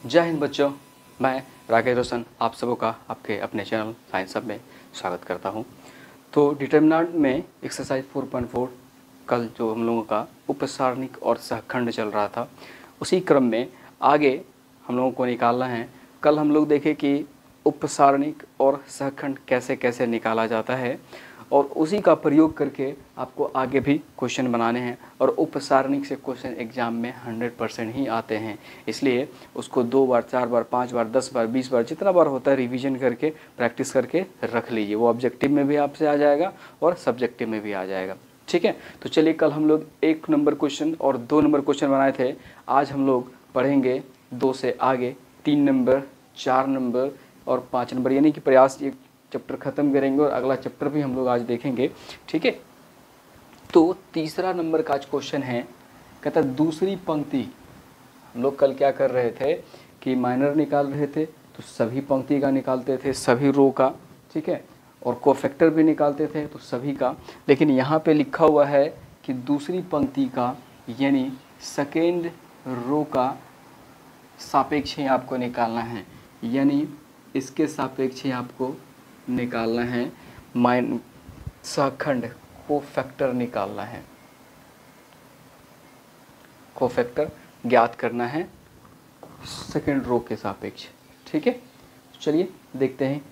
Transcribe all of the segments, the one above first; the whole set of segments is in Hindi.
जय हिंद बच्चों, मैं राकेश रोशन आप सबों का आपके अपने चैनल साइंस सब में स्वागत करता हूं। तो डिटर्मिनेंट में एक्सरसाइज 4.4 कल जो हम लोगों का उपसारणिक और सहखंड चल रहा था, उसी क्रम में आगे हम लोगों को निकालना है। कल हम लोग देखे कि उपसारणिक और सहखंड कैसे कैसे निकाला जाता है और उसी का प्रयोग करके आपको आगे भी क्वेश्चन बनाने हैं। और उपसारणिक से क्वेश्चन एग्जाम में 100% ही आते हैं, इसलिए उसको 2 बार 4 बार 5 बार 10 बार 20 बार जितना बार होता है रिवीजन करके प्रैक्टिस करके रख लीजिए। वो ऑब्जेक्टिव में भी आपसे आ जाएगा और सब्जेक्टिव में भी आ जाएगा। ठीक है, तो चलिए कल हम लोग 1 नंबर क्वेश्चन और 2 नंबर क्वेश्चन बनाए थे। आज हम लोग पढ़ेंगे 2 से आगे 3 नंबर, 4 नंबर और 5 नंबर, यानी कि प्रयास ये चैप्टर ख़त्म करेंगे और अगला चैप्टर भी हम लोग आज देखेंगे। ठीक है, तो तीसरा नंबर का आज क्वेश्चन है, कहता है दूसरी पंक्ति। हम लोग कल क्या कर रहे थे कि माइनर निकाल रहे थे, तो सभी पंक्ति का निकालते थे, सभी रो का। ठीक है, और कोफैक्टर भी निकालते थे तो सभी का। लेकिन यहाँ पे लिखा हुआ है कि दूसरी पंक्ति का यानी सेकेंड रो का सापेक्ष ही आपको निकालना है, यानी इसके सापेक्ष ही आपको निकालना है। सहखंड कोफैक्टर निकालना है, कोफैक्टर ज्ञात करना है सेकेंड रो के सापेक्ष। ठीक है, चलिए देखते हैं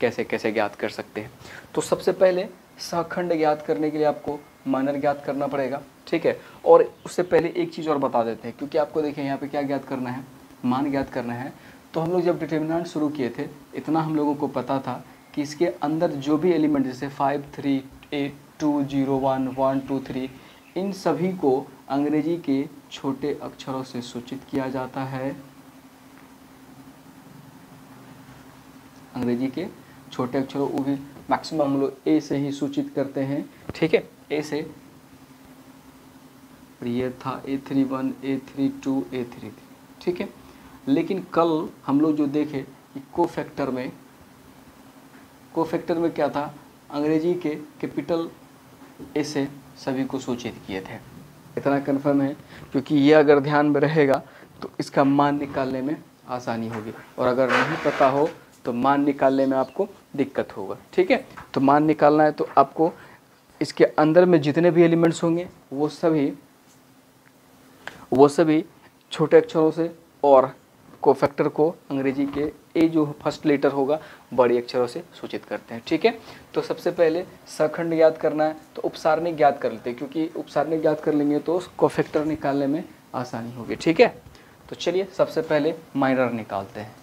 कैसे कैसे ज्ञात कर सकते हैं। तो सबसे पहले सहखंड ज्ञात करने के लिए आपको माइनर ज्ञात करना पड़ेगा। ठीक है, और उससे पहले एक चीज़ और बता देते हैं, क्योंकि आपको देखिए यहाँ पे क्या ज्ञात करना है, मान ज्ञात करना है। तो हम लोग जब डिटर्मिनेंट शुरू किए थे, इतना हम लोगों को पता था कि इसके अंदर जो भी एलिमेंट जैसे 5 3 8 2 0 1 1 2 3, इन सभी को अंग्रेजी के छोटे अक्षरों से सूचित किया जाता है। अंग्रेजी के छोटे अक्षरों वो भी मैक्सिमम हम लोग ए से ही सूचित करते हैं। ठीक है, ए से ये था A31 A32 A33। ठीक है, लेकिन कल हम लोग जो देखे कि कोफैक्टर में क्या था, अंग्रेजी के कैपिटल ए से सभी को सूचित किए थे। इतना कन्फर्म है, क्योंकि ये अगर ध्यान में रहेगा तो इसका मान निकालने में आसानी होगी, और अगर नहीं पता हो तो मान निकालने में आपको दिक्कत होगा। ठीक है, तो मान निकालना है तो आपको इसके अंदर में जितने भी एलिमेंट्स होंगे वो सभी छोटे अक्षरों से, और कोफैक्टर को अंग्रेजी के ए जो फर्स्ट लेटर होगा बड़ी अक्षरों से सूचित करते हैं। ठीक है, तो सबसे पहले सहखंड ज्ञात करना है तो उपसारणिक ज्ञात कर लेते हैं, क्योंकि उपसारणिक ज्ञात कर लेंगे तो कोफैक्टर निकालने में आसानी होगी। ठीक है, तो चलिए सबसे पहले माइनर निकालते हैं।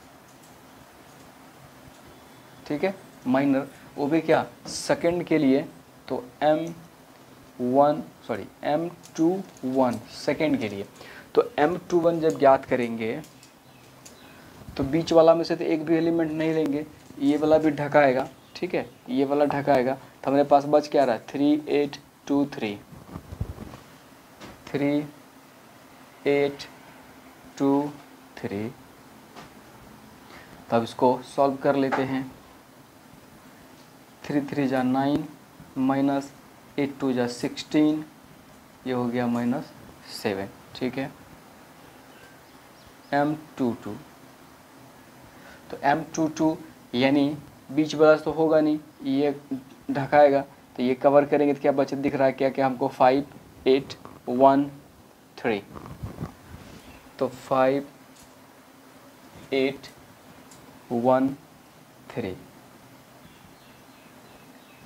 ठीक है, माइनर वो भी क्या सेकंड के लिए, तो M21 सेकंड के लिए। तो M21 जब ज्ञात करेंगे तो बीच वाला में से तो एक भी एलिमेंट नहीं लेंगे, ये वाला भी ढकाएगा। ठीक है, ये वाला ढकाएगा तो हमारे पास बच क्या रहा है 3823 3823। तब इसको सॉल्व कर लेते हैं। 3 3 जा 9 माइनस 8 2 जा 16, ये हो गया -7। ठीक है, M22, तो M22 यानी बीच वाला तो होगा नहीं, ये ढकाएगा तो ये कवर करेंगे तो क्या बचत दिख रहा है, क्या क्या हमको 5 8 1 3, तो 5 8 1 3,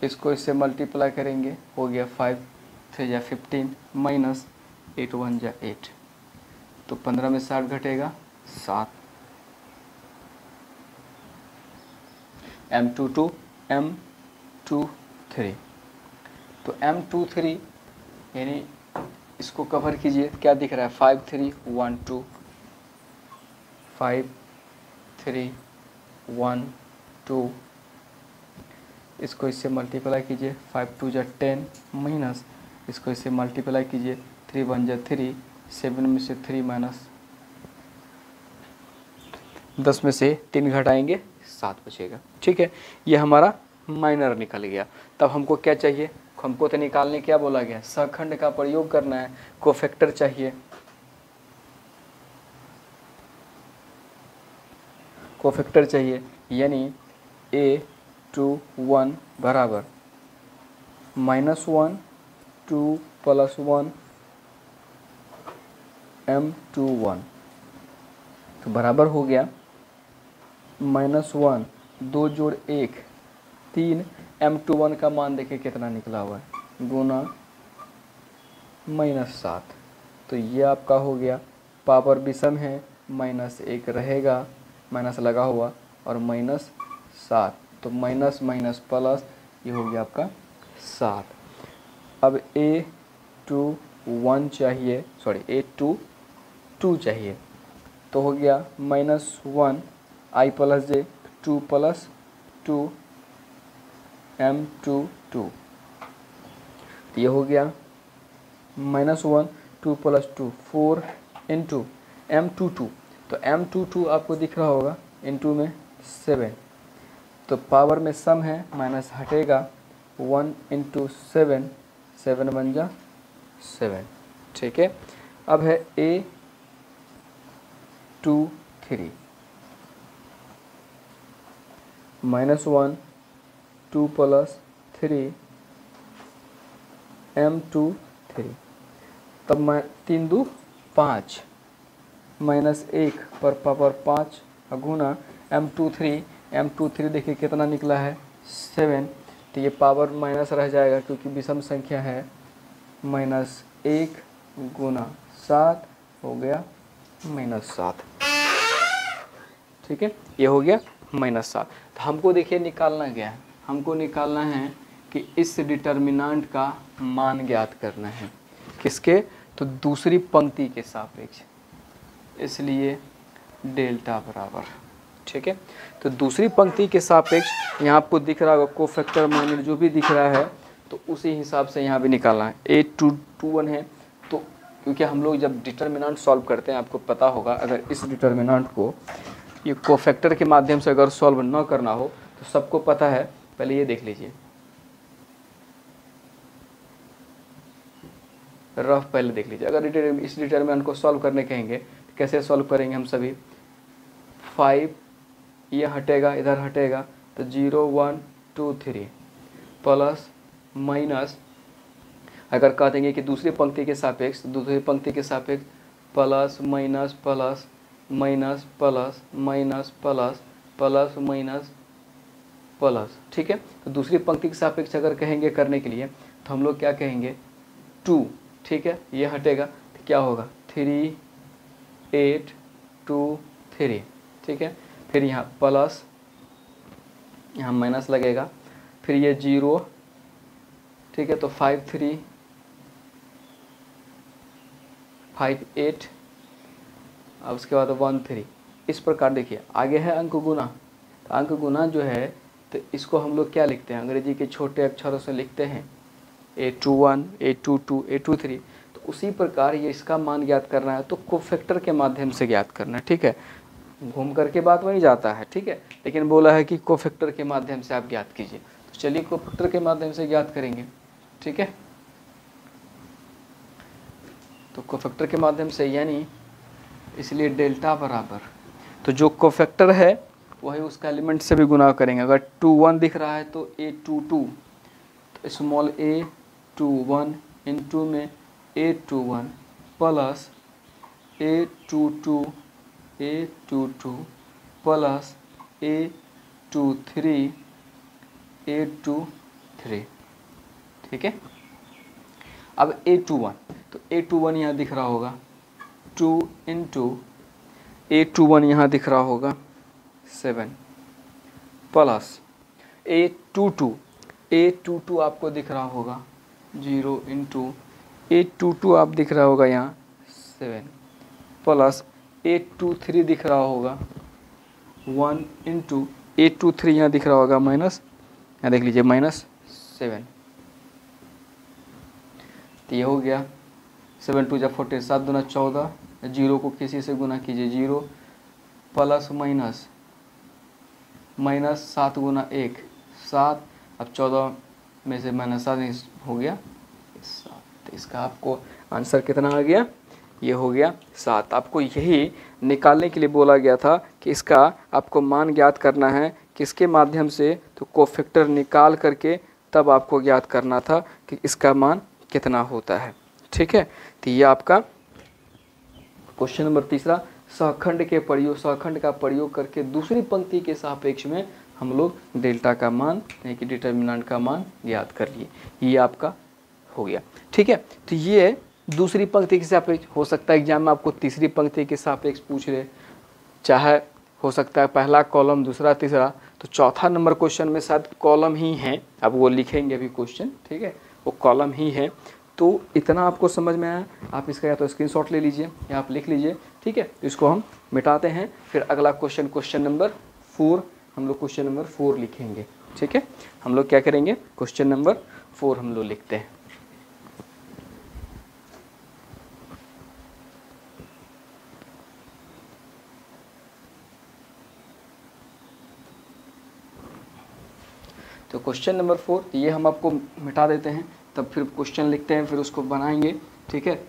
इसको इससे मल्टीप्लाई करेंगे, हो गया 5 3 जा 15 माइनस 8 1 जा 8, तो 15 में 60 घटेगा 7। M22 M23, तो M23 यानी इसको कवर कीजिए, क्या दिख रहा है 5 3 1 2 5 3 1 2, इसको इससे मल्टीप्लाई कीजिए 5 2 जा 10 माइनस इसको इससे मल्टीप्लाई कीजिए 3 1 जा 3, 7 में से 3 माइनस 10 में से 3 घटाएंगे 7 बचेगा। ठीक है, ये हमारा माइनर निकल गया। तब हमको क्या चाहिए, हमको तो निकालने क्या बोला गया, सहखंड का प्रयोग करना है, कोफैक्टर चाहिए। कोफैक्टर चाहिए, यानी A21 बराबर -1 2 + 1 M21, तो बराबर हो गया -1 2 जोड़ 1 3, M21 का मान देखिए कितना निकला हुआ है, गुना -7। तो ये आपका हो गया, पावर विषम है, -1 रहेगा, माइनस लगा हुआ, और -7, तो माइनस माइनस प्लस, ये हो गया आपका 7। अब A21 चाहिए, सॉरी A22 चाहिए, तो हो गया -1 I + J 2 + 2 M22, ये हो गया -1 2 + 2 4 × M22, तो M22 आपको दिख रहा होगा, इंटू में 7, तो पावर में सम है, माइनस हटेगा, 1 × 7 7 बन जा 7, ठीक है। अब है A23 -1 2 + 3 M23, तब मैं 3 2 5 -1 पर पावर 5 गुना M23 देखिए कितना निकला है 7, तो ये पावर माइनस रह जाएगा क्योंकि विषम संख्या है, -1 गुना 7 हो गया -7, ठीक है, ये हो गया -7। तो हमको देखिए निकालना क्या है, हमको निकालना है कि इस डिटर्मिनेंट का मान ज्ञात करना है, किसके, तो दूसरी पंक्ति के सापेक्ष, इसलिए डेल्टा बराबर, ठीक है। तो दूसरी पंक्ति के सापेक्ष यहाँ आपको दिख रहा होगा कोफैक्टर माइनर जो भी दिख रहा है, तो उसी हिसाब से यहाँ भी निकालना है। A21 है, तो क्योंकि हम लोग जब डिटर्मिनेंट सॉल्व करते हैं, आपको पता होगा, अगर इस डिटर्मिनेंट को ये कोफैक्टर के माध्यम से अगर सॉल्व न करना हो तो सबको पता है, पहले ये देख लीजिए, रफ पहले देख लीजिए। अगर इस डिटर्मिनेंट को सॉल्व करने कहेंगे तो कैसे सॉल्व करेंगे हम सभी, 5 ये हटेगा, इधर हटेगा, तो 0 1 2 3 प्लस माइनस, अगर कह देंगे कि दूसरी पंक्ति के सापेक्ष, plus minus plus minus plus minus plus plus minus plus, ठीक है। तो दूसरी पंक्ति के सापेक्ष अगर कहेंगे करने के लिए, तो हम लोग क्या कहेंगे 2, ठीक है, ये हटेगा, तो क्या होगा 3 8 2 3, ठीक है। फिर यहाँ प्लस, यहाँ माइनस लगेगा, फिर ये 0, ठीक है, तो 5 3 5 8, अब उसके बाद 1 3, इस प्रकार देखिए। आगे है अंक गुना, तो अंक गुना जो है, तो इसको हम लोग क्या लिखते हैं, अंग्रेजी के छोटे अक्षरों से लिखते हैं, A21 A22 A23, तो उसी प्रकार ये इसका मान ज्ञात करना है, तो कोफैक्टर के माध्यम से ज्ञात करना है, ठीक है। घूम करके बात वही जाता है, ठीक है, लेकिन बोला है कि कोफैक्टर के माध्यम से आप ज्ञात कीजिए, तो चलिए कोफैक्टर के माध्यम से ज्ञात करेंगे, ठीक है। तो कोफैक्टर के माध्यम से, यानी इसलिए डेल्टा बराबर, तो जो कोफैक्टर है वही उसका एलिमेंट से भी गुना करेंगे। अगर 21 दिख रहा है तो A22, तो स्मॉल A21 इंटू में A21 plus A22 plus A23, ठीक है। अब A21, तो A21 यहाँ दिख रहा होगा 2 इंटू A21 यहाँ दिख रहा होगा 7 प्लस A22 आपको दिख रहा होगा 0 इंटू A22 आप दिख रहा होगा यहाँ 7 प्लस A23 दिख रहा होगा 1 इंटू A23 यहाँ दिख रहा होगा माइनस, यहाँ देख लीजिए -7, तो ये हो गया 7 2 14, 7 दूना 14, 0 को किसी से गुना कीजिए 0 प्लस माइनस 7 गुना 1 7, अब 14 में से -7 हो गया 7, तो इसका आपको आंसर कितना आ गया, ये हो गया 7। आपको यही निकालने के लिए बोला गया था कि इसका आपको मान ज्ञात करना है किसके माध्यम से, तो कोफैक्टर निकाल करके तब आपको ज्ञात करना था कि इसका मान कितना होता है। ठीक है, तो ये आपका क्वेश्चन नंबर तीसरा, सहखंड के प्रयोग, सहखंड का प्रयोग करके दूसरी पंक्ति के सापेक्ष में हम लोग डेल्टा का मान यानी कि डिटर्मिनेंट का मान ज्ञात कर लिए। ये आपका हो गया। ठीक है, तो ये दूसरी पंक्ति के सापेक्ष हो सकता है एग्जाम में आपको तीसरी पंक्ति के सापेक्ष पूछ ले, चाहे हो सकता है पहला कॉलम दूसरा तीसरा, तो चौथा नंबर क्वेश्चन में शायद कॉलम ही है, अब वो लिखेंगे अभी क्वेश्चन। ठीक है, वो कॉलम ही है। तो इतना आपको समझ में आया, आप इसका या तो स्क्रीनशॉट ले लीजिए या आप लिख लीजिए। ठीक है, तो इसको हम मिटाते हैं, फिर अगला क्वेश्चन, क्वेश्चन नंबर 4, हम लोग क्वेश्चन नंबर 4 लिखेंगे। ठीक है, हम लोग क्या करेंगे, क्वेश्चन नंबर 4 हम लोग लिखते हैं। तो क्वेश्चन नंबर 4 ये हम आपको मिटा देते हैं, तब फिर क्वेश्चन लिखते हैं, फिर उसको बनाएंगे। ठीक है,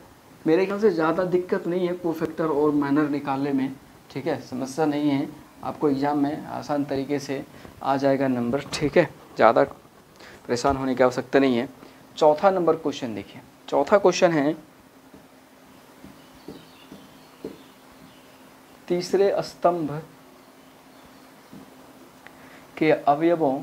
मेरे ख्याल से ज़्यादा दिक्कत नहीं है कोफैक्टर और माइनर निकालने में। ठीक है, समस्या नहीं है, आपको एग्ज़ाम में आसान तरीके से आ जाएगा नंबर। ठीक है, ज़्यादा परेशान होने की आवश्यकता नहीं है। चौथा नंबर क्वेश्चन देखिए, चौथा क्वेश्चन है तीसरे स्तंभ के अवयवों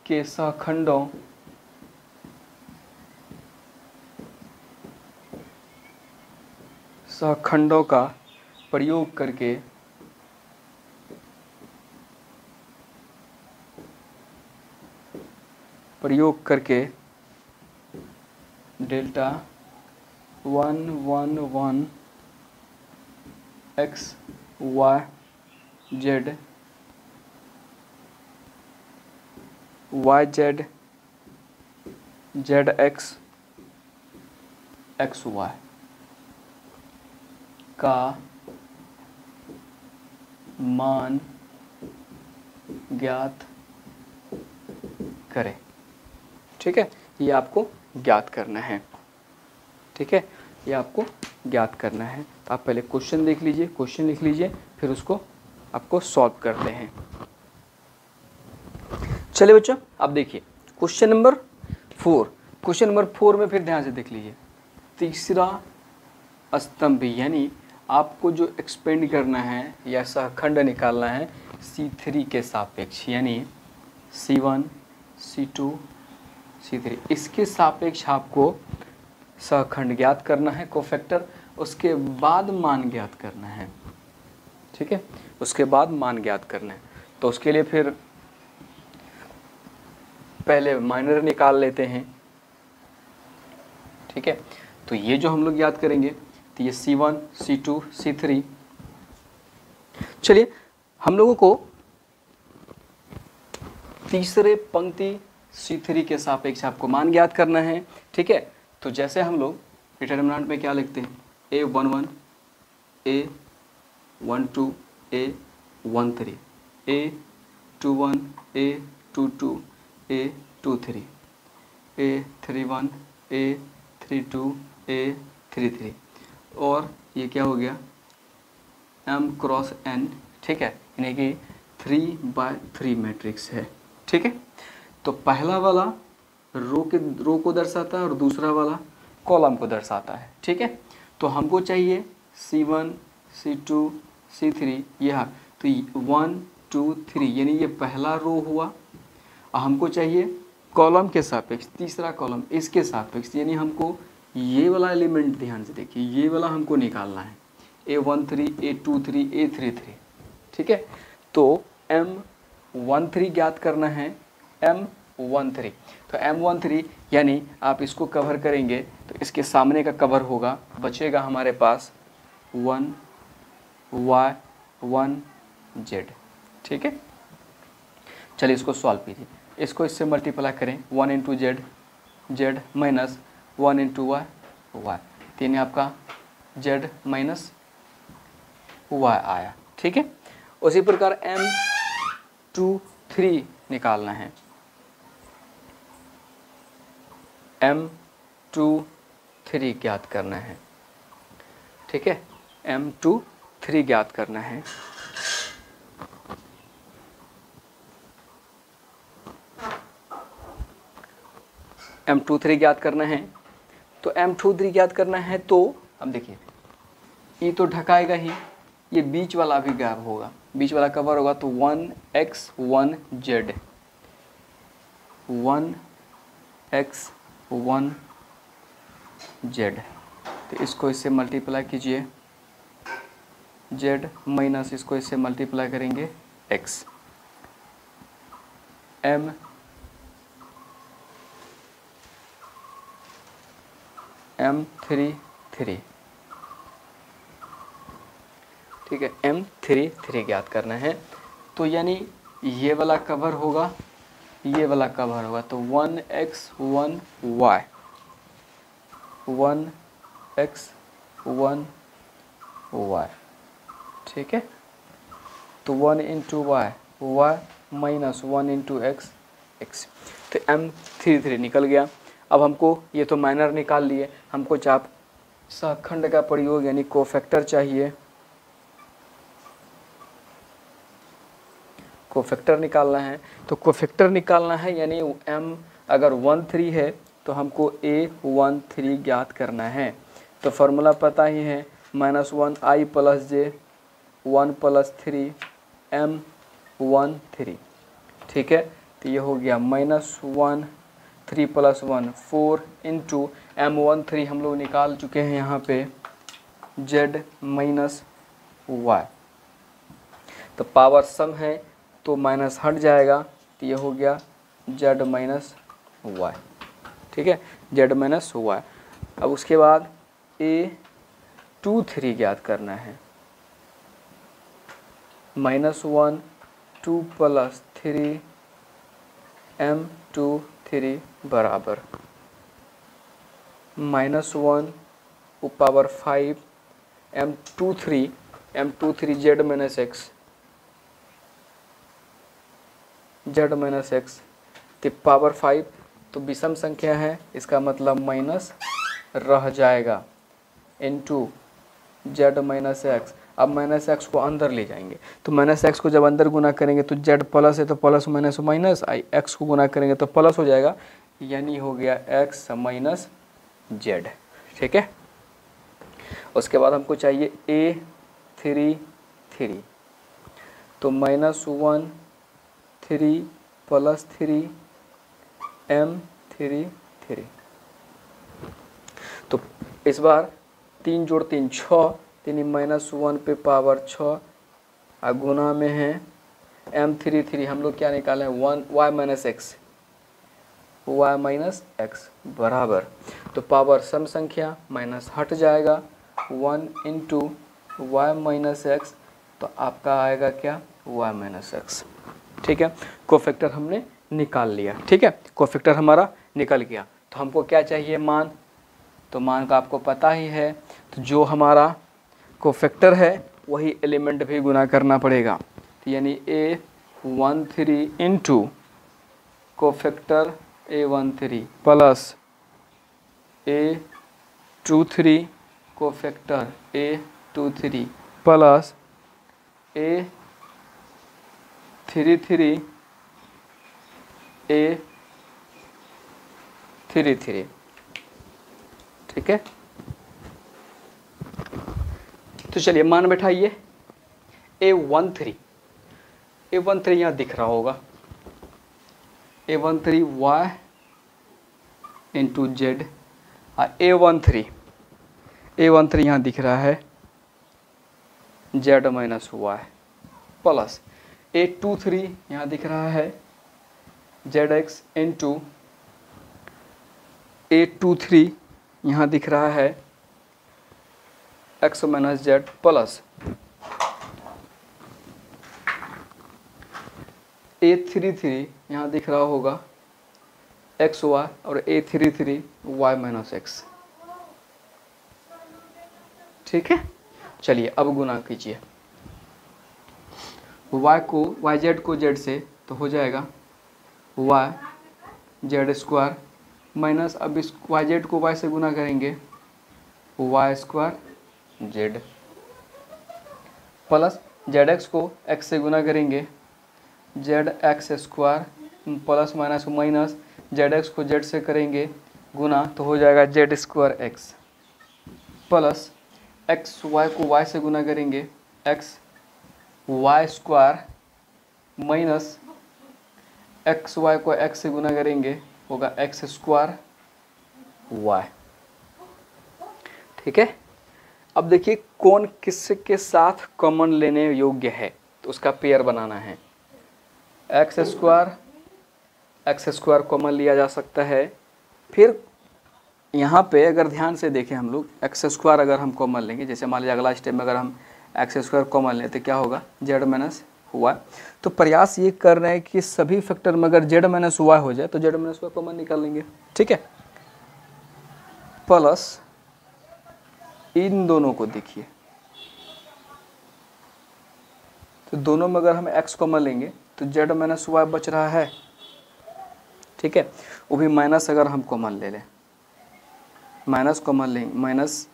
के सहखंडों का प्रयोग करके delta 1 1 1 x y z YZ ZX XY का मान ज्ञात करें। ठीक है, ये आपको ज्ञात करना है। ठीक है, ये आपको ज्ञात करना है। तो आप पहले क्वेश्चन देख लीजिए, क्वेश्चन लिख लीजिए, फिर उसको आपको सॉल्व करते हैं। चलिए बच्चों, आप देखिए क्वेश्चन नंबर 4। क्वेश्चन नंबर 4 में फिर ध्यान से देख लीजिए, तीसरा स्तंभ यानी आपको जो एक्सपेंड करना है या सहखंड निकालना है C3 के सापेक्ष, यानी C1 C2 C3, इसके सापेक्ष आपको सहखंड ज्ञात करना है कोफैक्टर, उसके बाद मान ज्ञात करना है। ठीक है, उसके बाद मान ज्ञात करना है। तो उसके लिए फिर पहले माइनर निकाल लेते हैं। ठीक है, तो ये जो हम लोग याद करेंगे, तो ये C1 C2 C3। चलिए, हम लोगों को तीसरे पंक्ति C3 के सापेक्ष आपको मान ज्ञात करना है। ठीक है, तो जैसे हम लोग डिटरमिनेंट में क्या लिखते हैं, A11 A12 A13 A21 A22 A23 A31 A32 A33, और ये क्या हो गया M क्रॉस N। ठीक है, यानी कि 3/3 मैट्रिक्स है। ठीक है, तो पहला वाला रो को दर्शाता है और दूसरा वाला कॉलम को दर्शाता है। ठीक है, तो हमको चाहिए C1 C2 C3 यह, तो 1 2 3 यानी ये पहला रो हुआ, और हमको चाहिए कॉलम के सापेक्ष तीसरा कॉलम इसके सापेक्ष, यानी हमको ये वाला एलिमेंट ध्यान से देखिए, ये वाला हमको निकालना है, A13 A23 A33। ठीक है, तो M13 ज्ञात करना है, M13। तो M13 यानी आप इसको कवर करेंगे तो इसके सामने का कवर होगा, बचेगा हमारे पास 1 Y 1 Z। ठीक है, चलिए इसको सॉल्व कीजिए, इसको इससे मल्टीप्लाई करें, 1 into Z Z minus 1 into Y Y, यानी आपका Z माइनस Y आया। ठीक है, उसी प्रकार M23 निकालना है, M23 ज्ञात करना है। ठीक है, M23 ज्ञात करना है। M23 ज्ञात करना है। तो M23 ज्ञात करना है तो अब देखिए, ये तो ढकाएगा ही, ये बीच वाला भी गायब होगा, बीच वाला कवर होगा। तो 1x 1z 1x 1z, तो इसको इससे मल्टीप्लाई कीजिए, z माइनस इसको इससे मल्टीप्लाई करेंगे x, M33, ठीक है, M33 ज्ञात करना है। तो यानी ये वाला कवर होगा, ये वाला कवर होगा, तो 1x 1y 1x 1y, ठीक है। तो 1 into Y, y minus 1 into X, X. तो M33 निकल गया। अब हमको ये तो माइनर निकाल लिए, हमको चाप सहखंड का प्रयोग यानी कोफैक्टर चाहिए, कोफैक्टर निकालना है। तो कोफैक्टर निकालना है यानी m अगर 13 है तो हमको A13 ज्ञात करना है। तो फार्मूला पता ही है, -1i plus j 1 plus 3 M13, ठीक है। तो ये हो गया -1 3 प्लस 1 4 इंटू M13 हम लोग निकाल चुके हैं यहाँ पे z माइनस y। तो पावर सम है तो माइनस हट जाएगा, तो ये हो गया z माइनस y, ठीक है, z माइनस y। अब उसके बाद A23 ज्ञात करना है, -1 2 प्लस 3 M23 बराबर -1 power 5 M23 z minus x, z minus x, तो पावर 5 तो विषम संख्या है, इसका मतलब माइनस रह जाएगा इंटू z माइनस एक्स। अब माइनस एक्स को अंदर ले जाएंगे, तो माइनस एक्स को जब अंदर गुना करेंगे तो z प्लस है तो प्लस माइनस माइनस, एक्स को गुना करेंगे तो प्लस हो जाएगा, यानी हो गया x माइनस z, ठीक है। उसके बाद हमको चाहिए A33, तो -1 3 प्लस 3 M33। तो इस बार 3 जोड़ 3 6, यानी -1 पे पावर 6 गुना में है M33 हम लोग क्या निकाले हैं 1 y माइनस एक्स बराबर, तो पावर सम संख्या माइनस हट जाएगा 1 इंटू वाई माइनस एक्स, तो आपका आएगा क्या y माइनस एक्स, ठीक है। कोफैक्टर हमने निकाल लिया, ठीक है, कोफैक्टर हमारा निकल गया। तो हमको क्या चाहिए मान, तो मान का आपको पता ही है, तो जो हमारा कोफैक्टर है वही एलिमेंट भी गुना करना पड़ेगा, तो यानी A13 into cofactor A13 plus A23 cofactor A23 plus A33 A33, ठीक है। तो चलिए मान बैठाइए A13 यहाँ दिख रहा होगा, A13 y into Z, A13 यहाँ दिख रहा है z minus y plus A23 यहाँ दिख रहा है zx इंटू A23 यहाँ दिख रहा है x minus z plus A33 यहाँ दिख रहा होगा एक्स वाई और A33 y माइनस एक्स, ठीक है। चलिए अब गुना कीजिए, y z को z से तो हो जाएगा y z स्क्वायर माइनस, अब इस वाई जेड को वाई से गुना करेंगे, Y square Z, plus Z X को एक्स से गुना करेंगे, Z X square, plus minus minus Z X को जेड से करेंगे गुना, तो हो जाएगा Z square X, plus X Y को वाई से गुना करेंगे, X Y square, minus X Y को एक्स से गुना करेंगे, होगा एक्स स्क्वायर वाई। ठीक है, अब देखिए कौन किसके साथ कॉमन लेने योग्य है, तो उसका पेयर बनाना है। एक्स स्क्वायर कॉमन लिया जा सकता है। फिर यहाँ पे अगर ध्यान से देखें हम लोग, एक्स स्क्वायर अगर हम कॉमन लेंगे, जैसे मान लीजिए अगला स्टेप में अगर हम एक्स स्क्वायर कॉमन लें तो क्या होगा, जेड माइनस वाई। तो प्रयास ये कर रहे हैं कि सभी फैक्टर में अगर जेड माइनस वाई हो जाए तो जेड माइनस वाई कॉमन निकाल लेंगे। ठीक है, प्लस इन दोनों को देखिए, तो दोनों में अगर हम x कॉमन लेंगे तो z माइनस वाई बच रहा है। ठीक है, वो भी माइनस अगर हम कॉमन ले लें, माइनस कॉमन लेंगे, माइनस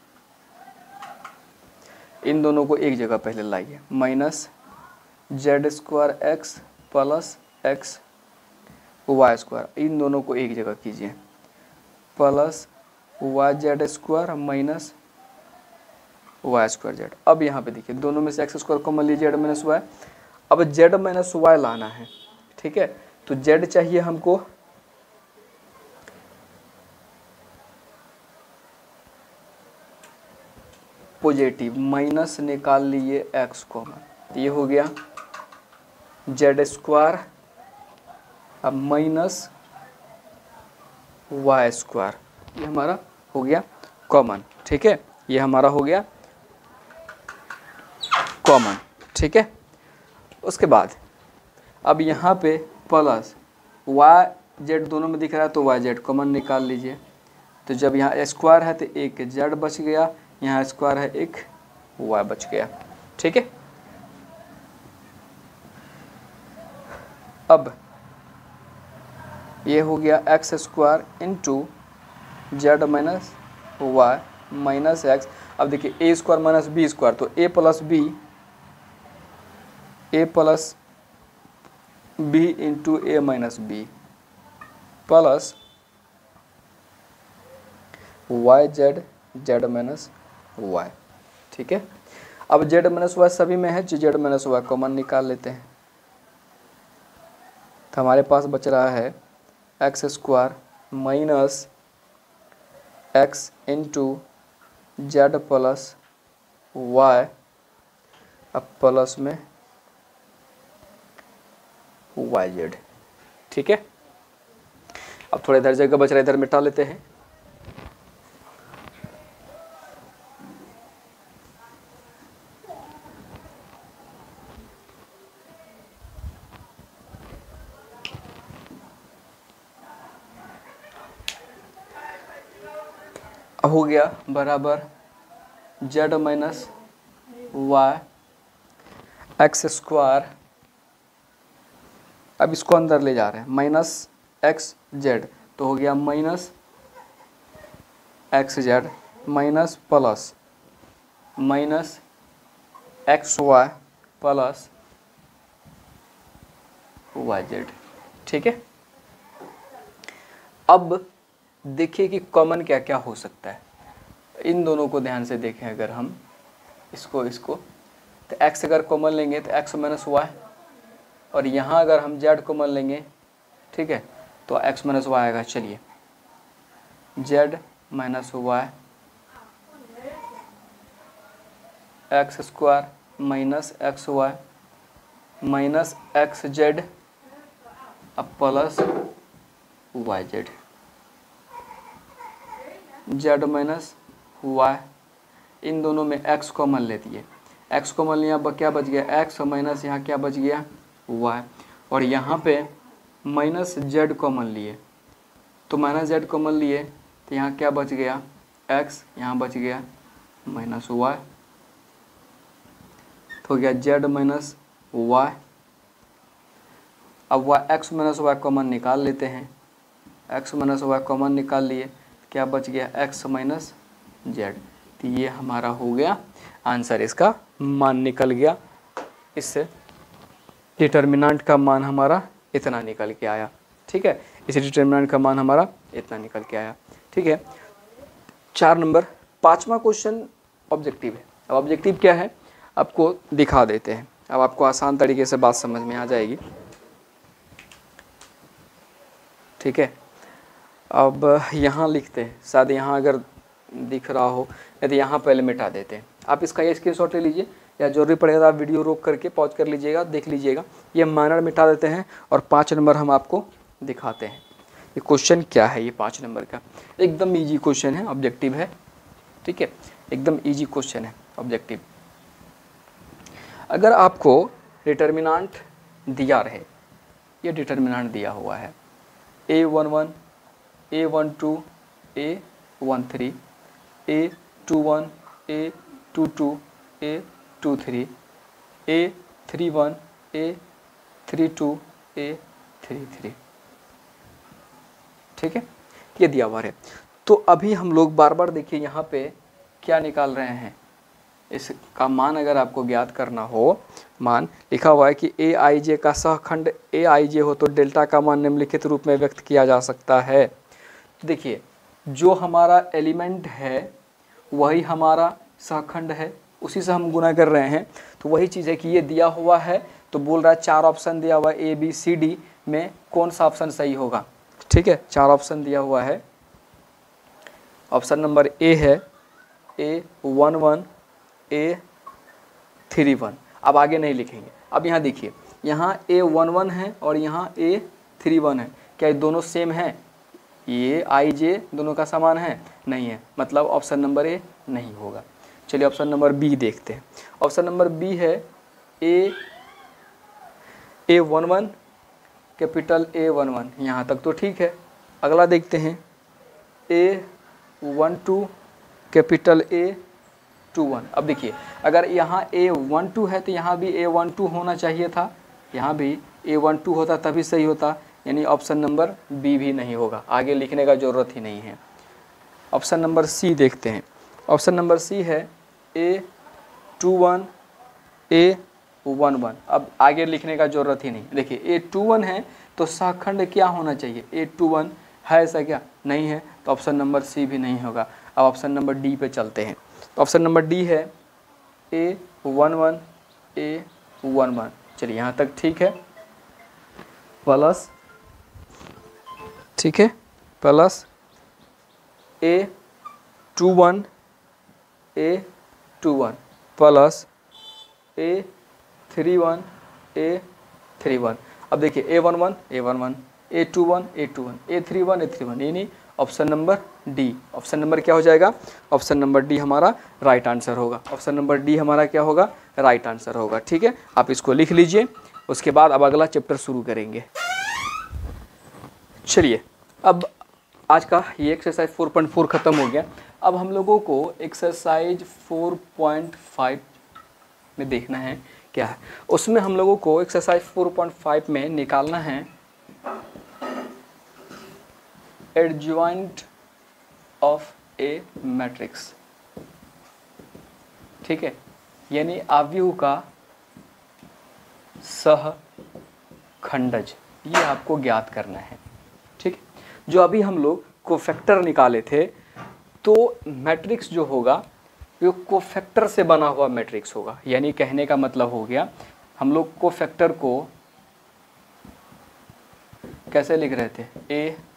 इन दोनों को एक जगह पहले लाइए, minus Z square X plus X Y square, इन दोनों को एक जगह कीजिए, plus Y Z square minus Y square Z. अब यहाँ पे देखिए दोनों में से एक्स स्क्वायर कॉमन लीजिए, जेड माइनस वाई। अब जेड माइनस वाई लाना है। ठीक है, तो जेड चाहिए हमको पॉजिटिव, माइनस निकाल लिए एक्स कॉमन, ये हो गया जेड स्क्वायर, अब माइनस वाई स्क्वायर, ये हमारा हो गया कॉमन। ठीक है, ये हमारा हो गया कॉमन। ठीक है, उसके बाद अब यहाँ पे प्लस वाई जेड दोनों में दिख रहा है तो वाई जेड कॉमन निकाल लीजिए। तो जब यहाँ स्क्वायर है तो एक जेड बच गया, यहाँ स्क्वायर है एक वाई बच गया। ठीक है, अब ये हो गया X square into Z minus Y minus X. अब देखिए A square minus B square, तो A plus B into A minus B plus Y Z Z minus Y. ठीक है, अब जेड माइनस वाई सभी में है, जो जेड माइनस वाई कॉमन निकाल लेते हैं, तो हमारे पास बच रहा है X square minus X into Z plus Y, अब प्लस में वाई जेड। ठीक है, अब थोड़ा इधर जगह बच रहा है, इधर मिटा लेते हैं। हो गया बराबर Z minus Y X square, अब इसको अंदर ले जा रहे हैं, माइनस एक्स जेड, तो हो गया minus X Z minus plus minus X Y plus Y Z. ठीक है, अब देखिए कि कॉमन क्या क्या हो सकता है। इन दोनों को ध्यान से देखें, अगर हम इसको तो x अगर कॉमन लेंगे तो x माइनस वाई, और यहाँ अगर हम z कॉमन लेंगे, ठीक है, तो x माइनस वाई आएगा। चलिए z minus Y X square minus X Y minus X Z अब plus Y Z, Z minus Y, इन दोनों में x कॉमन ले दिए, x कॉमन लिया, अब क्या बच गया x माइनस यहाँ क्या बच गया y, और यहाँ पे माइनस z कॉमन लिए, तो माइनस z कॉमन लिए तो यहाँ क्या बच गया x, यहाँ बच गया माइनस y, तो हो गया z माइनस y। अब y x minus y common निकाल लेते हैं, x माइनस वाई कॉमन निकाल लिए, क्या बच गया x माइनस जेड। तो ये हमारा हो गया आंसर, इसका मान निकल गया। इससे डिटर्मिनेंट का मान हमारा इतना निकल के आया, ठीक है। इसे डिटर्मिनेंट का मान हमारा इतना निकल के आया, ठीक है। 4 नंबर 5वां क्वेश्चन ऑब्जेक्टिव है। अब ऑब्जेक्टिव क्या है आपको दिखा देते हैं, अब आपको आसान तरीके से बात समझ में आ जाएगी, ठीक है। अब यहाँ लिखते हैं, शायद यहाँ अगर दिख रहा हो, यदि यहाँ पहले मिटा देते हैं। आप इसका ये स्क्रीनशॉट ले लीजिए, या जरूरी पड़ेगा तो आप वीडियो रोक करके पॉज कर लीजिएगा, देख लीजिएगा। ये माइनर मिटा देते हैं और 5 नंबर हम आपको दिखाते हैं। ये क्वेश्चन क्या है, ये 5 नंबर का एकदम इजी क्वेश्चन है, ऑब्जेक्टिव है, ठीक है। एकदम इजी क्वेश्चन है ऑब्जेक्टिव। अगर आपको डिटर्मिनेंट दिया रहे, ये डिटर्मिनेंट दिया हुआ है A11, A12, A13, A21, A22, A23, A31, A32, A33, ठीक है। ये दिया हुआ है। तो अभी हम लोग बार बार देखिए यहाँ पे क्या निकाल रहे हैं, इसका मान अगर आपको ज्ञात करना हो, मान लिखा हुआ है कि ए आई जे का सहखंड ए आई जे हो तो डेल्टा का मान निम्नलिखित रूप में व्यक्त किया जा सकता है। तो देखिए जो हमारा एलिमेंट है वही हमारा सहखंड है, उसी से हम गुना कर रहे हैं। तो वही चीज़ है कि ये दिया हुआ है तो बोल रहा है 4 ऑप्शन दिया हुआ है ए बी सी डी में कौन सा ऑप्शन सही होगा, ठीक है। 4 ऑप्शन दिया हुआ है। ऑप्शन नंबर ए है A11, A31। अब आगे नहीं लिखेंगे। अब यहाँ देखिए, यहाँ A11 है और यहाँ A31 है, क्या ये दोनों सेम है? ये आई जे दोनों का समान है? नहीं है, मतलब ऑप्शन नंबर ए नहीं होगा। चलिए ऑप्शन नंबर बी देखते हैं। ऑप्शन नंबर बी है A11 कैपिटल A11, यहाँ तक तो ठीक है। अगला देखते हैं A12 कैपिटल A21। अब देखिए अगर यहाँ A12 है तो यहाँ भी A12 होना चाहिए था, यहाँ भी A12 होता तभी सही होता, यानी ऑप्शन नंबर बी भी नहीं होगा, आगे लिखने का ज़रूरत ही नहीं है। ऑप्शन नंबर सी देखते हैं। ऑप्शन नंबर सी है A21 A11। अब आगे लिखने का ज़रूरत ही नहीं। देखिए A21 है तो सहखंड क्या होना चाहिए, A21 है, ऐसा क्या नहीं है, तो ऑप्शन नंबर सी भी नहीं होगा। अब ऑप्शन नंबर डी पे चलते हैं। तो ऑप्शन नंबर डी है A11 A11। चलिए यहाँ तक ठीक है, प्लस, ठीक है, plus A21 A21 plus A31 A31। अब देखिए A11 A11, A21 A21, A31 A31, यानी option number D. Option number क्या हो जाएगा? ऑप्शन नंबर डी हमारा राइट आंसर होगा। ऑप्शन नंबर डी हमारा क्या होगा? राइट आंसर होगा, ठीक है। आप इसको लिख लीजिए, उसके बाद अब अगला चैप्टर शुरू करेंगे। चलिए अब आज का ये एक्सरसाइज 4.4 ख़त्म हो गया। अब हम लोगों को एक्सरसाइज 4.5 में देखना है क्या है। उसमें हम लोगों को एक्सरसाइज 4.5 में निकालना है एडजॉइंट ऑफ ए मैट्रिक्स, ठीक है, यानी अवयव का सहखंडज, ये आपको ज्ञात करना है, ठीक। जो अभी हम लोग कोफैक्टर निकाले थे, तो मैट्रिक्स जो होगा वो कोफैक्टर से बना हुआ मैट्रिक्स होगा। यानी कहने का मतलब हो गया, हम लोग कोफैक्टर को कैसे लिख रहे थे,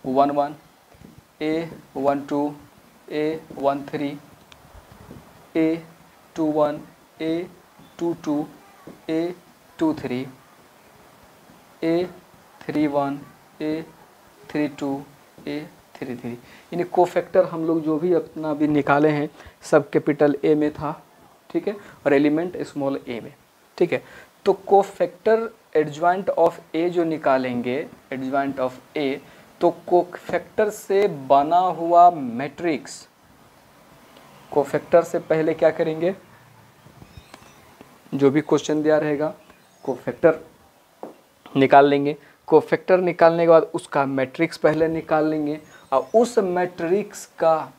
A11 A12 A13 A21 A22 A23 A31 A32 A33, यानी कोफैक्टर हम लोग जो भी अपना भी निकाले हैं सब कैपिटल ए में था, ठीक है, और एलिमेंट स्मॉल ए में, ठीक है। तो कोफैक्टर एडजॉइंट ऑफ ए जो निकालेंगे, एडजॉइंट ऑफ ए, तो कोफैक्टर से बना हुआ मैट्रिक्स, कोफैक्टर से पहले क्या करेंगे, जो भी क्वेश्चन दिया रहेगा कोफैक्टर निकाल लेंगे। कोफैक्टर निकालने के बाद उसका मैट्रिक्स पहले निकाल लेंगे और उस मैट्रिक्स का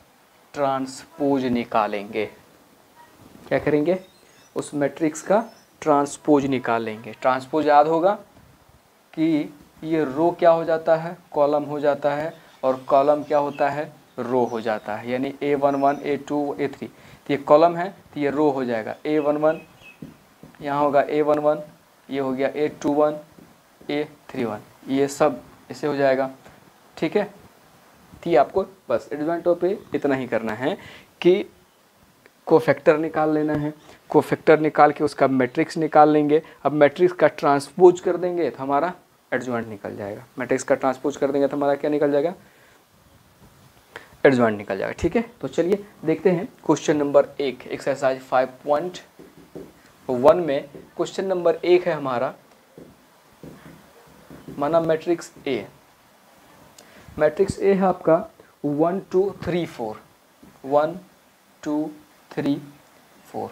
ट्रांसपोज निकालेंगे। क्या करेंगे? उस मैट्रिक्स का ट्रांसपोज निकालेंगे। ट्रांसपोज याद होगा कि ये रो क्या हो जाता है? कॉलम हो जाता है, और कॉलम क्या होता है? रो हो जाता है। यानी A11 A2 A3, तो ये कॉलम है तो ये रो हो जाएगा। A11 यहाँ होगा A11, ये हो गया A21 A31, ये सब ऐसे हो जाएगा। ठीक है, तो ये आपको बस एडजॉइंट पे इतना ही करना है कि कोफैक्टर निकाल लेना है। कोफैक्टर निकाल के उसका मैट्रिक्स निकाल लेंगे। अब मैट्रिक्स का ट्रांसपोज कर देंगे तो हमारा एडजॉइंट निकल जाएगा। मैट्रिक्स का ट्रांसपोज कर देंगे तो हमारा क्या निकल जाएगा? एडजॉइंट निकल जाएगा। ठीक है, तो चलिए देखते हैं क्वेश्चन नंबर 1 एक्सरसाइज 5.1 में। क्वेश्चन नंबर 1 है हमारा, माना मैट्रिक्स ए। मैट्रिक्स ए है आपका 1 2 3 4, 1 2 3 4,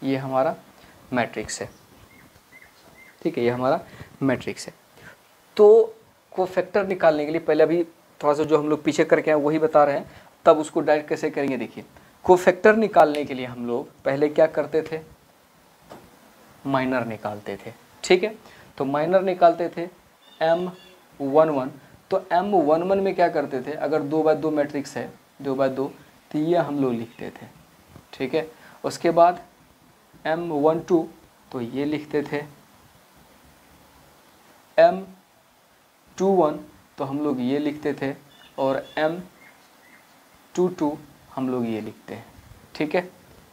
ये हमारा मैट्रिक्स है। ठीक है, ये हमारा मैट्रिक्स है। तो कोफैक्टर निकालने के लिए पहले अभी थोड़ा सा जो हम लोग पीछे करके आए वही बता रहे हैं, तब उसको डायरेक्ट कैसे करेंगे देखिए। कोफैक्टर निकालने के लिए हम लोग पहले क्या करते थे? माइनर निकालते थे। ठीक है, तो माइनर निकालते थे M11। तो M11 में क्या करते थे? अगर 2x2 मैट्रिक्स है, 2x2, तो ये हम लोग लिखते थे। ठीक है, उसके बाद M12 तो ये लिखते थे, M21 तो हम लोग ये लिखते थे, और M22 हम लोग ये लिखते हैं। ठीक है,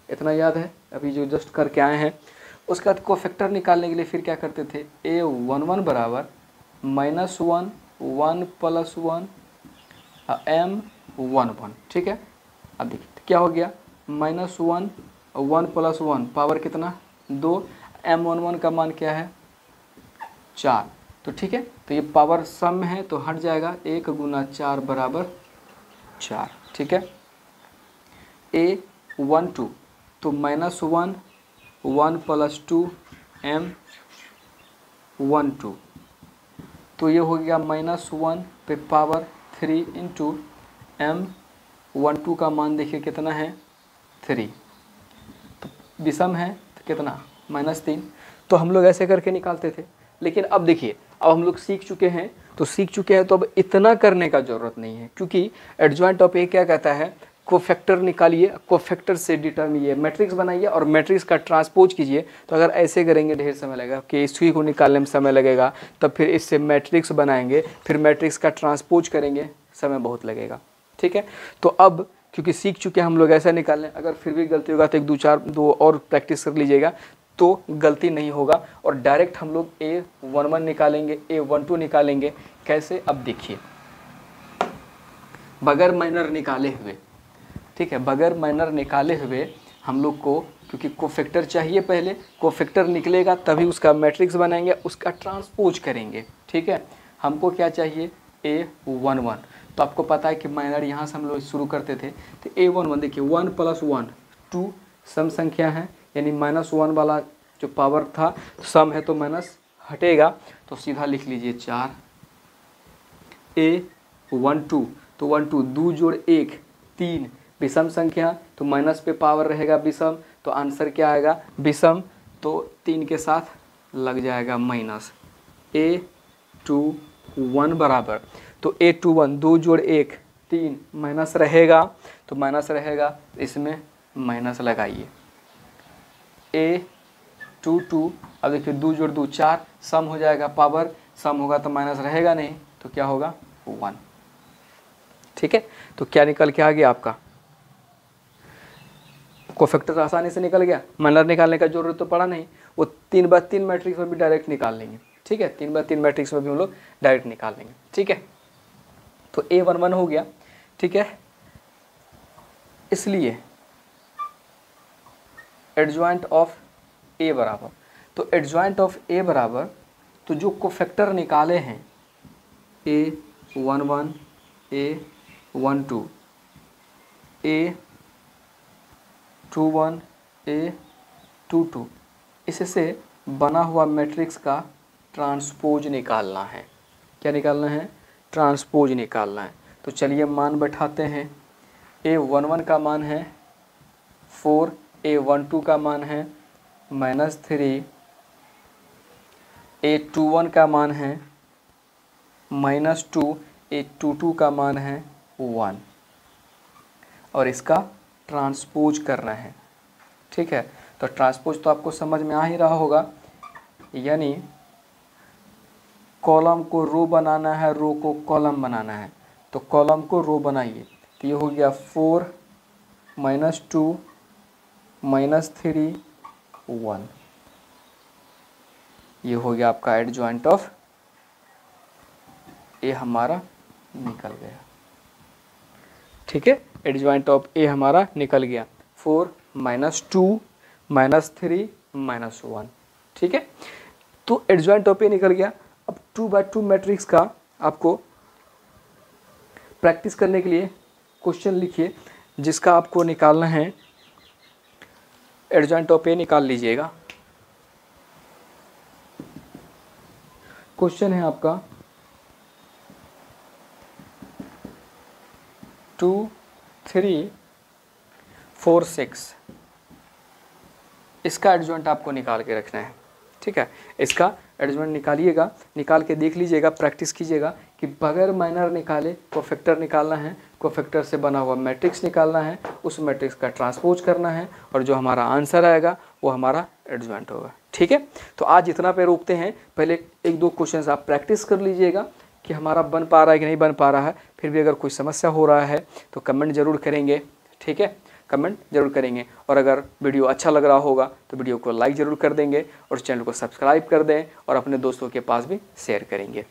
इतना याद है अभी जो जस्ट करके आए हैं। उसके बाद कोफैक्टर निकालने के लिए फिर क्या करते थे? A11 बराबर -1 1 + 1 M11। ठीक है, अब देखिए क्या हो गया? -1 1 + 1 पावर कितना? 2। M11 का मान क्या है? 4। तो ठीक है, तो ये पावर सम है तो हट जाएगा, 1 × 4 = 4। ठीक है, A12 तो -1 1 + 2 M12, तो ये हो गया -1 पे पावर 3 × M12 का मान देखिए कितना है? 3। तो विषम है तो कितना? -3। तो हम लोग ऐसे करके निकालते थे। लेकिन अब देखिए, अब हम लोग सीख चुके हैं, तो अब इतना करने का ज़रूरत नहीं है, क्योंकि एडजॉइंट ऑफ ए क्या कहता है? कोफैक्टर निकालिए, कोफैक्टर से डिटर्मिनिए मैट्रिक्स बनाइए और मैट्रिक्स का ट्रांसपोज कीजिए। तो अगर ऐसे करेंगे ढेर समय लगेगा, कि इसी को निकालने में समय लगेगा, तब फिर इससे मैट्रिक्स बनाएंगे, फिर मैट्रिक्स का ट्रांसपोज करेंगे, समय बहुत लगेगा। ठीक है, तो अब क्योंकि सीख चुके हैं हम लोग ऐसा निकालने, अगर फिर भी गलती होगा तो 2 और प्रैक्टिस कर लीजिएगा, तो गलती नहीं होगा। और डायरेक्ट हम लोग A11 निकालेंगे, A12 निकालेंगे। कैसे? अब देखिए, बगैर माइनर निकाले हुए। ठीक है, बगैर माइनर निकाले हुए हम लोग को, क्योंकि कोफैक्टर चाहिए, पहले कोफैक्टर निकलेगा तभी उसका मैट्रिक्स बनाएंगे, उसका ट्रांसपोज करेंगे। ठीक है, हमको क्या चाहिए? A11। तो आपको पता है कि माइनर यहाँ से हम लोग शुरू करते थे। तो A11 देखिए, 1 + 1 2 सम संख्या है, यानी -1 वाला जो पावर था सम है तो माइनस हटेगा, तो सीधा लिख लीजिए 4। A12 तो 1 2 2 जोड़ 1 3, विषम संख्या तो माइनस पे पावर रहेगा विषम, तो आंसर क्या आएगा? विषम, तो 3 के साथ लग जाएगा माइनस। A21 बराबर, तो A21 2 जोड़ 1 3, माइनस रहेगा तो माइनस रहेगा, इसमें माइनस लगाइए। A22 अब देखिए 2 जोड़ 2 4, सम हो जाएगा, पावर सम होगा तो माइनस रहेगा नहीं, तो क्या होगा? 1। ठीक है, तो क्या निकल के आ गया आपका? कोफैक्टर आसानी से निकल गया, माइनर निकालने का जरूरत तो पड़ा नहीं, वो 3x3 मैट्रिक्स में भी डायरेक्ट निकाल लेंगे। ठीक है, 3x3 मैट्रिक्स में भी हम लोग डायरेक्ट निकाल लेंगे। ठीक है, तो A11 हो गया। ठीक है, इसलिए एडजॉइंट ऑफ ए बराबर, तो एडजॉइंट ऑफ ए बराबर, तो जो कोफैक्टर निकाले हैं A11 A12 A21 A22, इससे बना हुआ मैट्रिक्स का ट्रांसपोज निकालना है। क्या निकालना है? ट्रांसपोज निकालना है। तो चलिए मान बैठाते हैं। A11 का मान है 4, A12 का मान है -3, A21 का मान है -2, A22 का मान है 1 और इसका ट्रांसपोज करना है। ठीक है, तो ट्रांसपोज तो आपको समझ में आ ही रहा होगा, यानी कॉलम को रो बनाना है, रो को कॉलम बनाना है। तो कॉलम को रो बनाइए। तो ये हो गया 4 -2 -3 1। ये हो गया आपका एडजॉइंट ऑफ ए हमारा निकल गया। ठीक है, एडजॉइंट ऑफ ए हमारा निकल गया 4 -2 -3 -1। ठीक है, तो एडजॉइंट ऑफ ए निकल गया। अब 2x2 मैट्रिक्स का आपको प्रैक्टिस करने के लिए क्वेश्चन लिखिए, जिसका आपको निकालना है। एडजॉइंट ऑफ ए निकाल लीजिएगा। क्वेश्चन है आपका 2 3 4 6। इसका एडजॉइंट आपको निकाल के रखना है। ठीक है, इसका एडजॉइंट निकालिएगा, निकाल के देख लीजिएगा, प्रैक्टिस कीजिएगा कि बगैर माइनर निकाले कोफैक्टर निकालना है, कोफैक्टर से बना हुआ मैट्रिक्स निकालना है, उस मैट्रिक्स का ट्रांसपोज करना है और जो हमारा आंसर आएगा वो हमारा एडजॉइंट होगा। ठीक है, तो आज इतना पे रोकते हैं। पहले 1-2 क्वेश्चंस आप प्रैक्टिस कर लीजिएगा कि हमारा बन पा रहा है कि नहीं बन पा रहा है। फिर भी अगर कोई समस्या हो रहा है तो कमेंट ज़रूर करेंगे। ठीक है, कमेंट जरूर करेंगे। और अगर वीडियो अच्छा लग रहा होगा तो वीडियो को लाइक ज़रूर कर देंगे और चैनल को सब्सक्राइब कर दें और अपने दोस्तों के पास भी शेयर करेंगे।